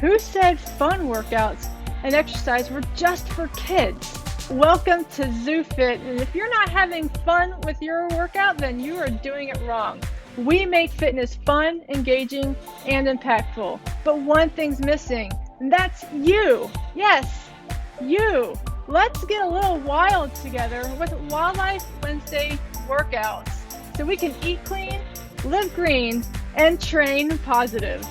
Who said fun workouts and exercise were just for kids? Welcome to ZooFit, and if you're not having fun with your workout, then you are doing it wrong. We make fitness fun, engaging, and impactful, but one thing's missing, and that's you. Yes, you. Let's get a little wild together with Wildlife Wednesday workouts so we can eat clean, live green, and train positive.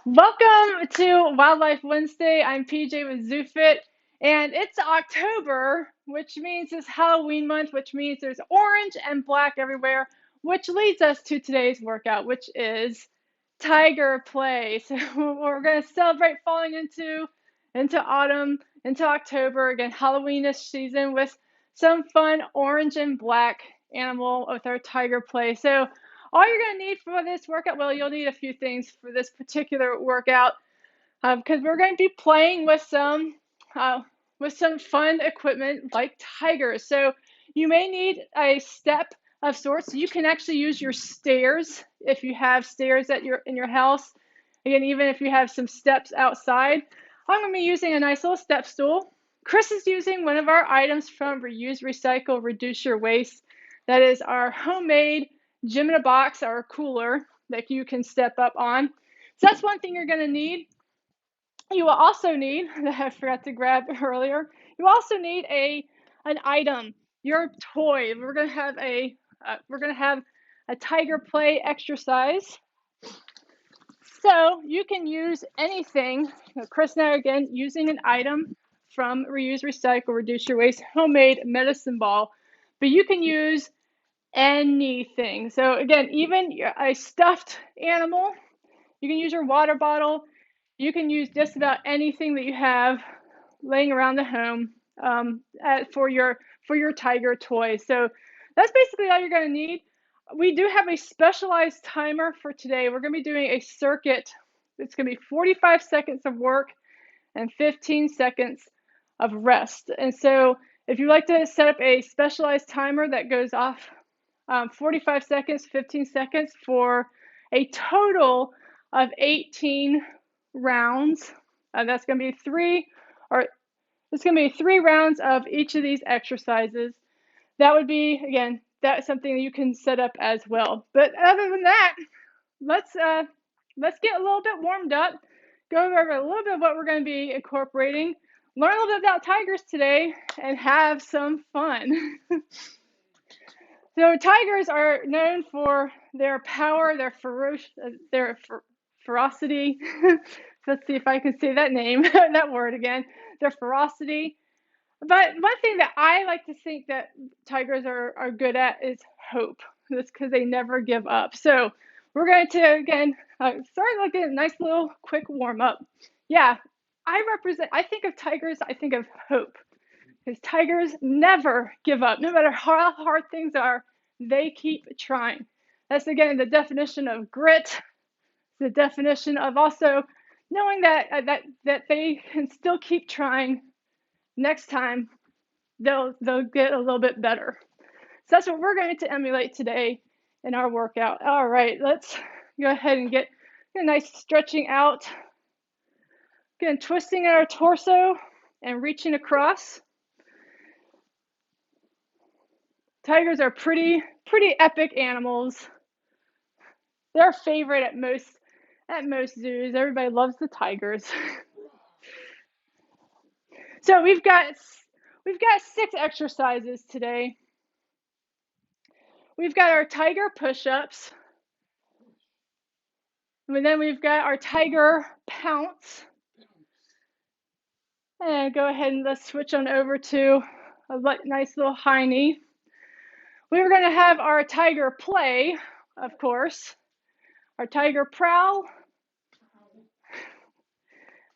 Welcome to Wildlife Wednesday. I'm PJ with ZooFit, and it's October, which means it's Halloween month, which means there's orange and black everywhere, which leads us to today's workout, which is tiger play. So we're going to celebrate falling into autumn, into October, again, Halloweenish season with some fun orange and black animal with our tiger play. So all you're going to need for this workout, well, you'll need a few things for this particular workout because we're going to be playing with some fun equipment like tigers. So you may need a step of sorts. You can actually use your stairs if you have stairs in your house. Again, even if you have some steps outside. I'm going to be using a nice little step stool. Chris is using one of our items from Reuse, Recycle, Reduce Your Waste. That is our homemade gym in a box, our cooler that you can step up on. So that's one thing you're going to need. You will also need, that I forgot to grab earlier, you also need an item, your toy. We're going to have a tiger play exercise. So you can use anything. Chris and I are again using an item from Reuse, Recycle, Reduce Your Waste, homemade medicine ball, but you can use anything. So again, even a stuffed animal, you can use your water bottle. You can use just about anything that you have laying around the home for your tiger toy. So that's basically all you're going to need. We do have a specialized timer for today. We're going to be doing a circuit. It's going to be 45 seconds of work and 15 seconds of rest. And so if you like to set up a specialized timer that goes off 45 seconds, 15 seconds for a total of 18 rounds. That's going to be it's going to be 3 rounds of each of these exercises. That would be, again, that's something that you can set up as well. But other than that, let's get a little bit warmed up, go over a little bit of what we're going to be incorporating, learn a little bit about tigers today, and have some fun. So tigers are known for their power, their ferocity. Let's see if I can say that name, that word again. Their ferocity. But one thing that I like to think that tigers are good at is hope. That's because they never give up. So we're going to, again, start like a nice little quick warm up. Yeah, I think of tigers, I think of hope. Because tigers never give up. No matter how hard things are, they keep trying. That's, again, the definition of grit, the definition of also knowing that they can still keep trying. Next time, they'll get a little bit better. So that's what we're going to emulate today in our workout. All right, let's go ahead and get a nice stretching out. Again, twisting our torso and reaching across. Tigers are pretty epic animals. They're a favorite at most zoos. Everybody loves the tigers. So we've got 6 exercises today. We've got our tiger push-ups. And then we've got our tiger pounce. And go ahead and let's switch on over to a nice little high knee. We were going to have our tiger play, of course. Our tiger prowl.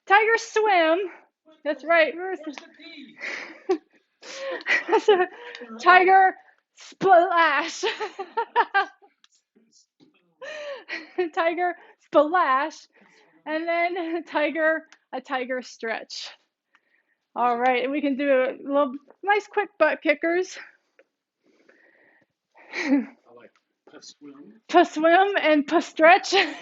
Tiger swim. That's right. Tiger splash. Tiger splash. And then a tiger stretch. All right, and we can do a little nice quick butt kickers. I like to swim. To swim and to stretch. And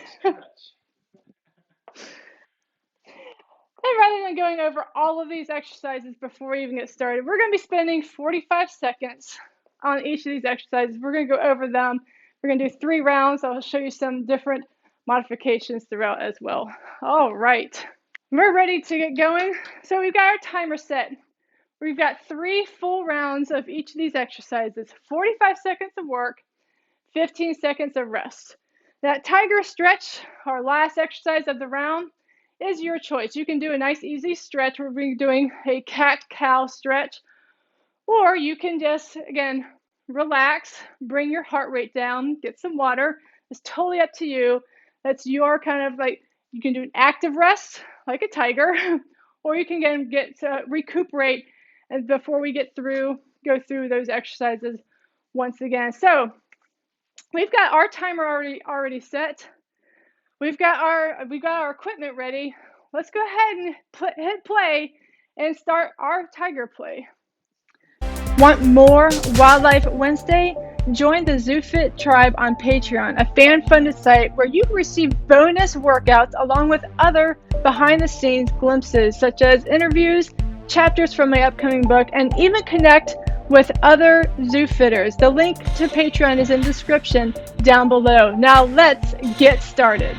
rather than going over all of these exercises before we even get started, we're going to be spending 45 seconds on each of these exercises. We're going to go over them. We're going to do 3 rounds. I'll show you some different modifications throughout as well. All right. We're ready to get going. So we've got our timer set. We've got 3 full rounds of each of these exercises, 45 seconds of work, 15 seconds of rest. That tiger stretch, our last exercise of the round, is your choice. You can do a nice easy stretch. We're doing a cat-cow stretch, or you can just, again, relax, bring your heart rate down, get some water. It's totally up to you. That's your kind of like, you can do an active rest like a tiger, or you can get to recuperate and before we go through those exercises once again. So we've got our timer already set. We've got our equipment ready. Let's go ahead and hit play and start our tiger play. Want more Wildlife Wednesday? Join the ZooFit tribe on Patreon, a fan-funded site where you receive bonus workouts along with other behind-the-scenes glimpses such as interviews, chapters from my upcoming book, and even connect with other ZooFitters. The link to Patreon is in the description down below. Now let's get started.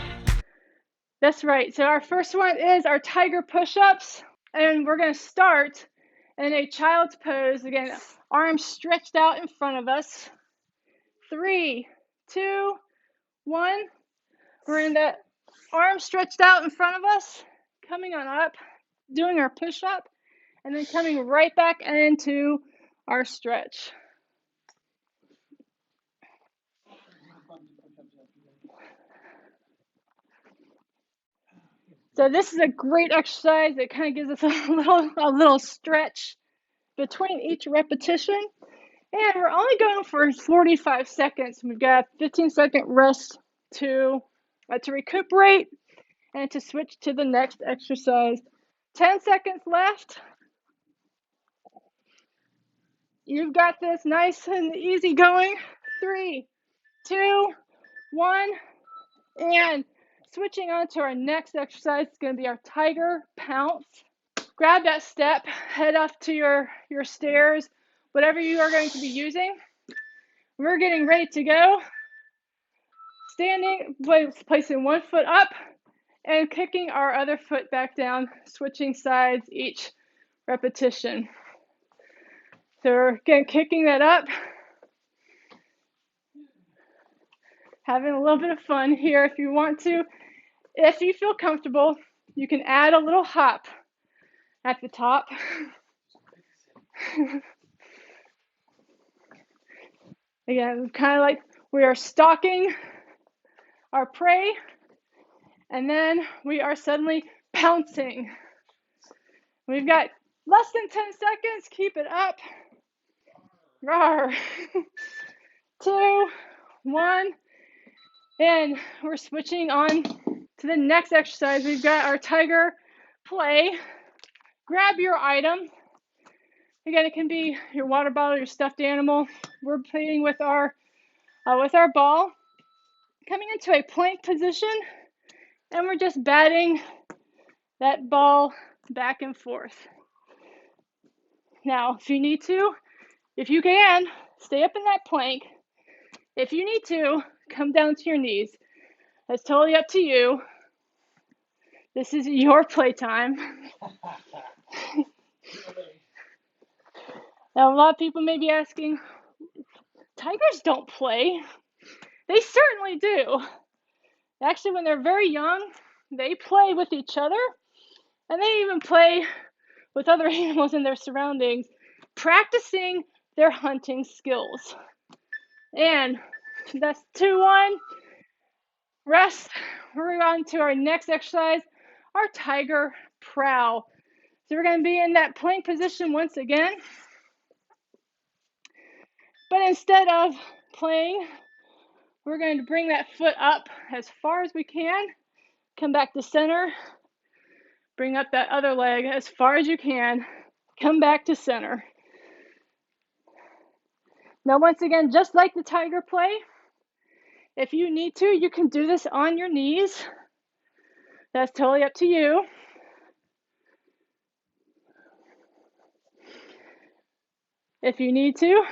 That's right. So our first one is our tiger push-ups, and we're going to start in a child's pose. Again, arms stretched out in front of us. 3, 2, 1. We're in that arms stretched out in front of us, coming on up, doing our push-up, and then coming right back into our stretch. So this is a great exercise. It kind of gives us a little stretch between each repetition. And we're only going for 45 seconds. We've got a 15-second rest to recuperate and to switch to the next exercise. 10 seconds left. You've got this nice and easy going. 3, 2, 1, and switching on to our next exercise is going to be our tiger pounce. Grab that step, head up to your stairs, whatever you are going to be using. We're getting ready to go. Standing, placing one foot up and kicking our other foot back down, switching sides each repetition. So we're again kicking that up, having a little bit of fun here if you want to. If you feel comfortable, you can add a little hop at the top. Again, kind of like we are stalking our prey, and then we are suddenly pouncing. We've got less than 10 seconds. Keep it up. Rawr. 2, 1, and we're switching on to the next exercise. We've got our tiger play. Grab your item. Again, it can be your water bottle, your stuffed animal. We're playing with our ball, coming into a plank position, and we're just batting that ball back and forth. Now, if you can, stay up in that plank. If you need to, come down to your knees. That's totally up to you. This is your playtime. Now, a lot of people may be asking, tigers don't play. They certainly do. Actually, when they're very young, they play with each other, and they even play with other animals in their surroundings, practicing their hunting skills. And that's 2, 1. Rest. We're on to our next exercise, our tiger prowl. So we're going to be in that plank position once again. But instead of playing, we're going to bring that foot up as far as we can. Come back to center. Bring up that other leg as far as you can. Come back to center. Now, once again, just like the tiger play, if you need to, you can do this on your knees. That's totally up to you. If you need to.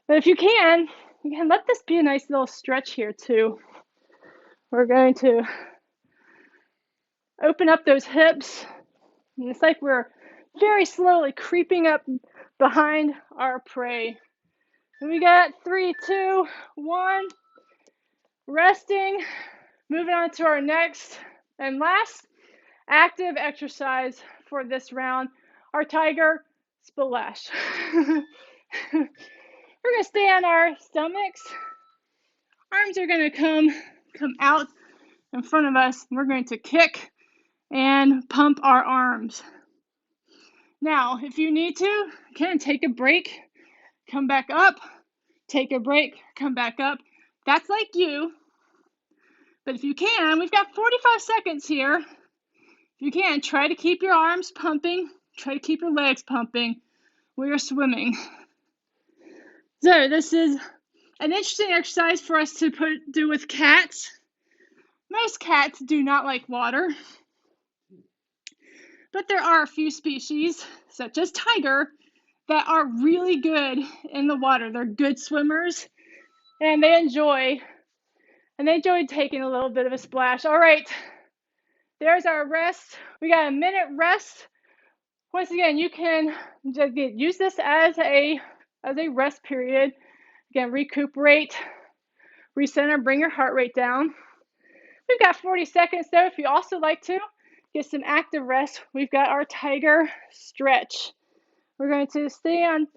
But if you can let this be a nice little stretch here too. We're going to open up those hips. And it's like we're very slowly creeping up behind our prey. And we got 3, 2, 1. Resting. Moving on to our next and last active exercise for this round, our tiger splash. We're going to stay on our stomachs. Arms are going to come out in front of us. We're going to kick and pump our arms. Now, if you need to, again, take a break, come back up, take a break, come back up. That's like you. But if you can, we've got 45 seconds here. If you can, try to keep your arms pumping, try to keep your legs pumping. We are swimming. So this is an interesting exercise for us to do with cats. Most cats do not like water, but there are a few species, such as tiger, that are really good in the water. They're good swimmers, and they enjoy taking a little bit of a splash. All right, there's our rest. We got a minute rest. Once again, you can just use this as a rest period. Again, recuperate, recenter, bring your heart rate down. We've got 40 seconds though. If you also like to get some active rest, we've got our tiger stretch. We're going to stay on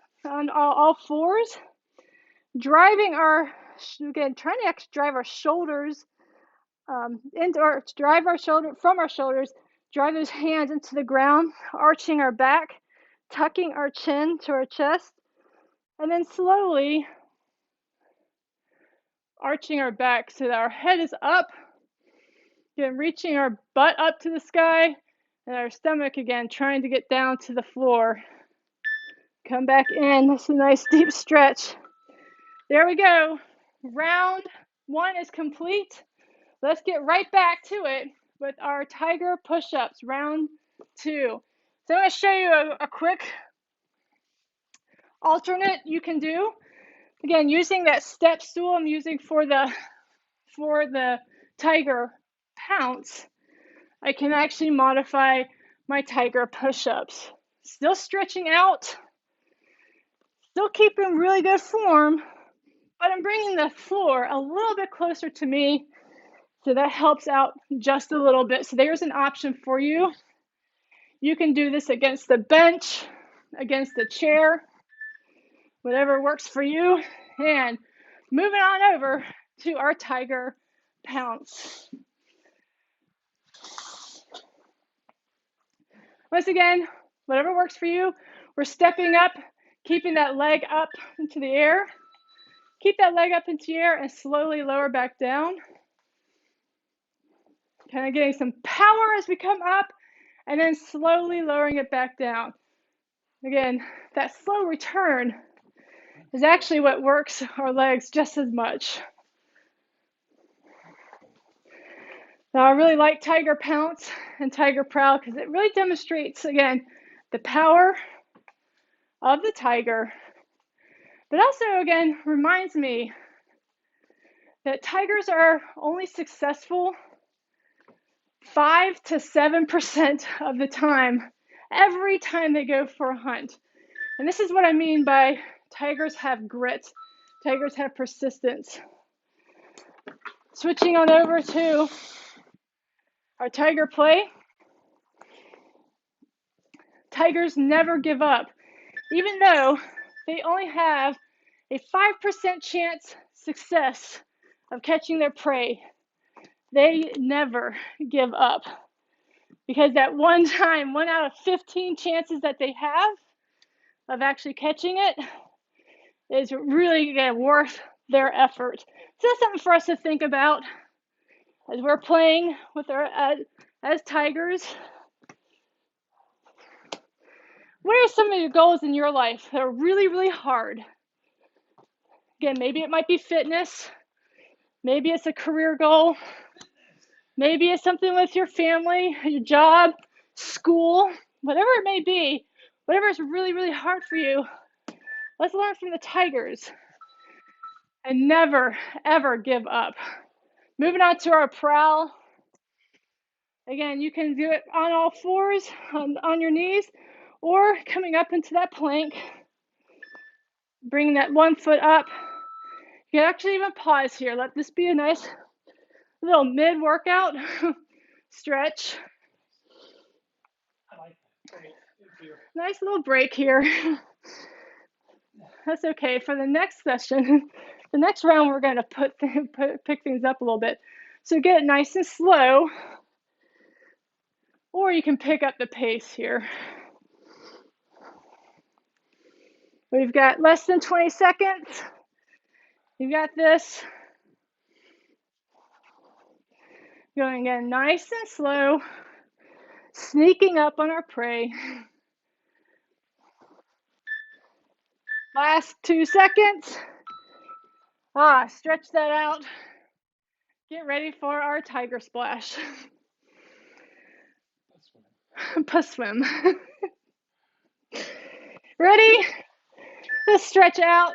all fours, trying to actually drive our shoulders drive our shoulders, drive those hands into the ground, arching our back, tucking our chin to our chest, and then slowly arching our back so that our head is up, again, reaching our butt up to the sky, and our stomach again trying to get down to the floor. Come back in. That's a nice deep stretch. There we go. Round 1 is complete. Let's get right back to it with our tiger push-ups, round 2. So I'm going to show you a quick alternate you can do. Again, using that step stool I'm using for the tiger Pounce, I can actually modify my tiger push-ups. Still stretching out, still keeping really good form, but I'm bringing the floor a little bit closer to me, so that helps out just a little bit. So there's an option for you. You can do this against the bench, against the chair, whatever works for you. And moving on over to our tiger Pounce. Once again, whatever works for you, we're stepping up, keeping that leg up into the air. Keep that leg up into the air and slowly lower back down. Kind of getting some power as we come up and then slowly lowering it back down. Again, that slow return is actually what works our legs just as much. Now, I really like Tiger Pounce and Tiger Prowl because it really demonstrates, again, the power of the tiger, but also, again, reminds me that tigers are only successful 5 to 7% of the time, every time they go for a hunt. And this is what I mean by tigers have grit, tigers have persistence. Switching on over to our tiger play. Tigers never give up. Even though they only have a 5% chance success of catching their prey, they never give up. Because that one out of 15 chances that they have of actually catching it is really worth their effort. So that's something for us to think about as we're playing with as tigers. What are some of your goals in your life that are really, really hard? Again, maybe it might be fitness. Maybe it's a career goal. Maybe it's something with your family, your job, school, whatever it may be. Whatever is really, really hard for you, let's learn from the tigers and never, ever give up. Moving on to our prowl. Again, you can do it on all fours, on your knees, or coming up into that plank. Bring that one foot up. You can actually even pause here. Let this be a nice little mid-workout stretch. I like that. Great. Thank you. Nice little break here. That's okay. For the next session, the next round, we're going to pick things up a little bit. So get it nice and slow, or you can pick up the pace here. We've got less than 20 seconds. You got this. Going again nice and slow, sneaking up on our prey. Last 2 seconds. Stretch that out. Get ready for our tiger splash. Puss swim. Ready? Just stretch out.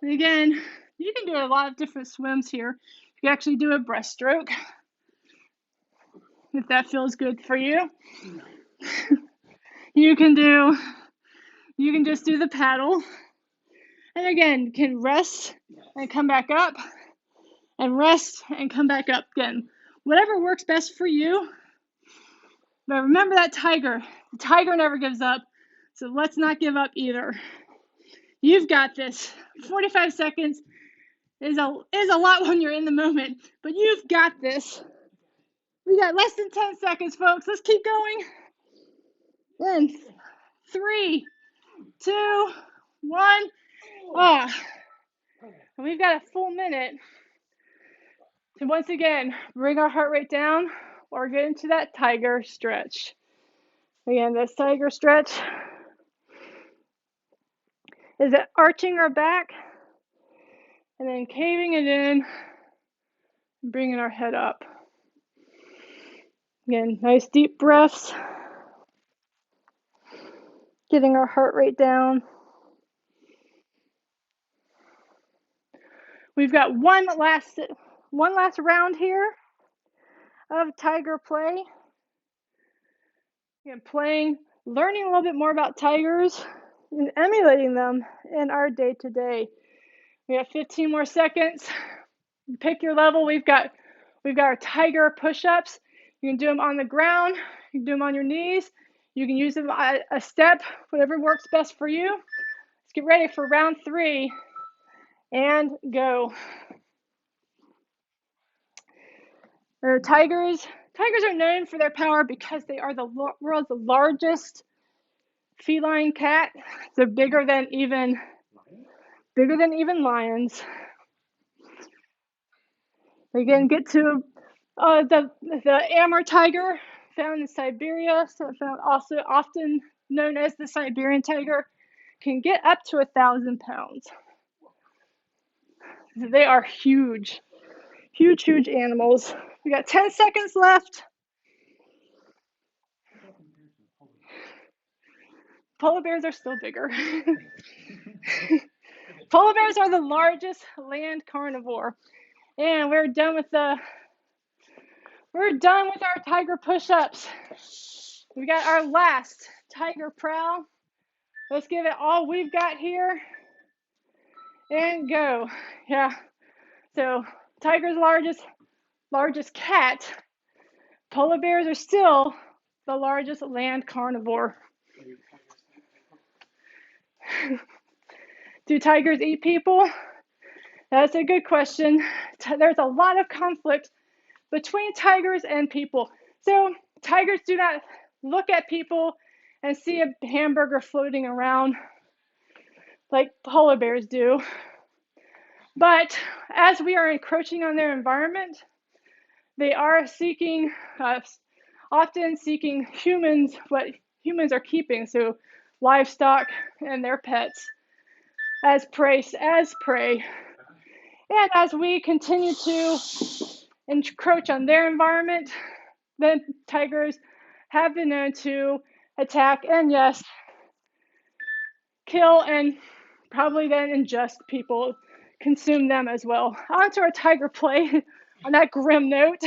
And again, you can do a lot of different swims here. You can actually do a breaststroke if that feels good for you. You can just do the paddle. And again, you can rest and come back up, and rest and come back up again. Whatever works best for you. But remember that tiger. The tiger never gives up, so let's not give up either. You've got this. 45 seconds is a lot when you're in the moment, but you've got this. We got less than 10 seconds, folks. Let's keep going. And 3, 2, 1. And we've got a full minute to once again bring our heart rate down or get into that tiger stretch. Again, this tiger stretch is it arching our back and then caving it in and bringing our head up. Again, nice deep breaths, getting our heart rate down. We've got one last round here of tiger play. Again, learning a little bit more about tigers and emulating them in our day-to-day. We have 15 more seconds. Pick your level. We've got our tiger push-ups. You can do them on the ground. You can do them on your knees. You can use them a step, whatever works best for you. Let's get ready for round 3 and go. Tigers are known for their power because they are the world's largest feline cat. They're bigger than even lions. We can get to the Amur tiger, found in Siberia, also often known as the Siberian tiger, can get up to 1,000 pounds. They are huge, huge, huge animals. We got 10 seconds left. Polar bears are still bigger. Polar bears are the largest land carnivore. And we're done with our tiger push-ups. We got our last tiger prowl. Let's give it all we've got here and go. Yeah. So tiger's largest cat. Polar bears are still the largest land carnivore. Do tigers eat people? That's a good question. There's a lot of conflict between tigers and people. So tigers do not look at people and see a hamburger floating around like polar bears do. But as we are encroaching on their environment, they are often seeking humans, what humans are keeping, so livestock and their pets, as prey. And as we continue to encroach on their environment, then tigers have been known to attack and, yes, kill and probably then ingest people, consume them as well. On to our tiger play on that grim note.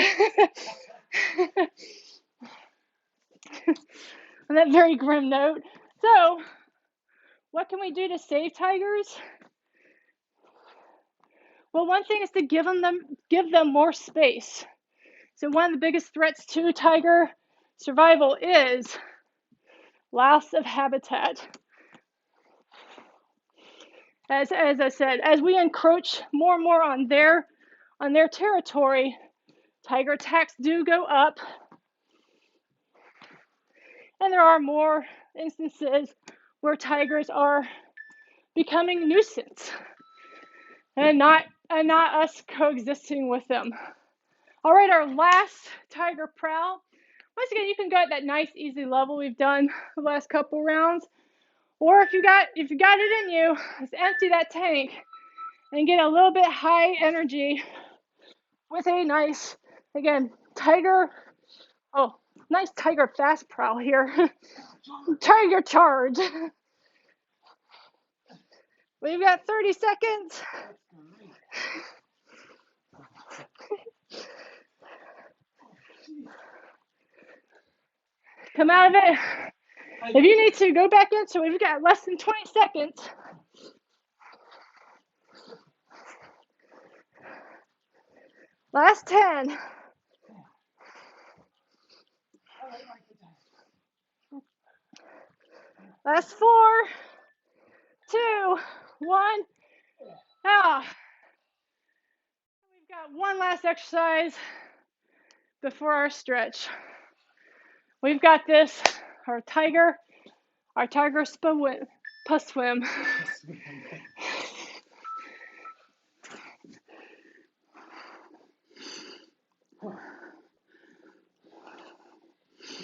On that very grim note. So, what can we do to save tigers? Well, one thing is to give them more space. So one of the biggest threats to tiger survival is loss of habitat. As I said, as we encroach more and more on their territory, tiger attacks do go up. And there are more instances where tigers are becoming a nuisance and not us coexisting with them. All right, our last tiger prowl. Once again, you can go at that nice easy level we've done the last couple rounds. Or if you got it in you, just empty that tank and get a little bit high energy with a nice, again, nice tiger fast prowl here. Tiger charge. We've got 30 seconds. Come out of it. If you need to, go back into it. We've got less than 20 seconds. Last 10. Last 4, 2, 1. We've got one last exercise before our stretch. We've got this, our tiger swim. I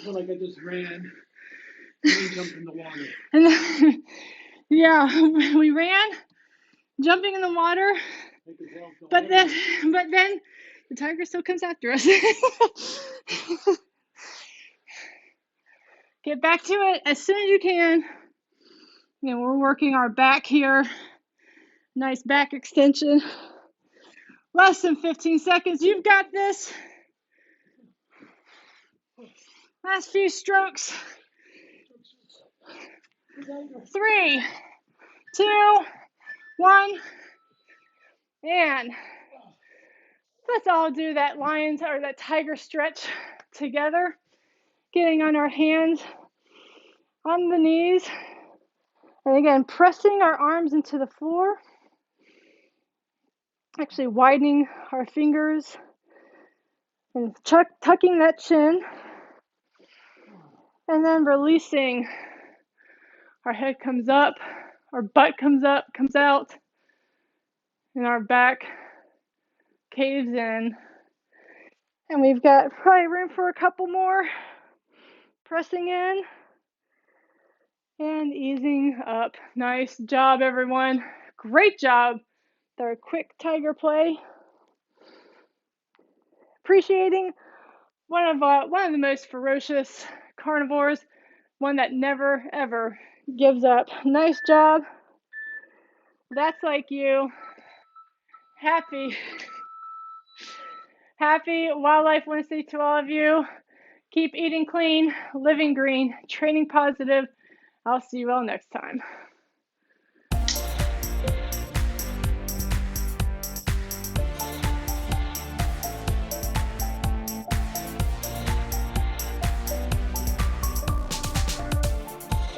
feel like I just ran and jumped in the water. And then, yeah, we ran, jumping in the water, but then the tiger still comes after us. Get back to it as soon as you can. You know, we're working our back here. Nice back extension. Less than 15 seconds. You've got this. Last few strokes. 3, 2, 1. And let's all do that that tiger stretch together. Getting on our hands, on the knees. And again, pressing our arms into the floor. Actually widening our fingers and tucking that chin. And then releasing. Our head comes up, our butt comes out, and our back caves in. And we've got probably room for a couple more. Pressing in and easing up. Nice job, everyone. Great job. Our quick tiger play. Appreciating one of the most ferocious carnivores, one that never ever gives up. Nice job. That's like you. Happy Wildlife Wednesday to all of you. Keep eating clean, living green, training positive. I'll see you all next time.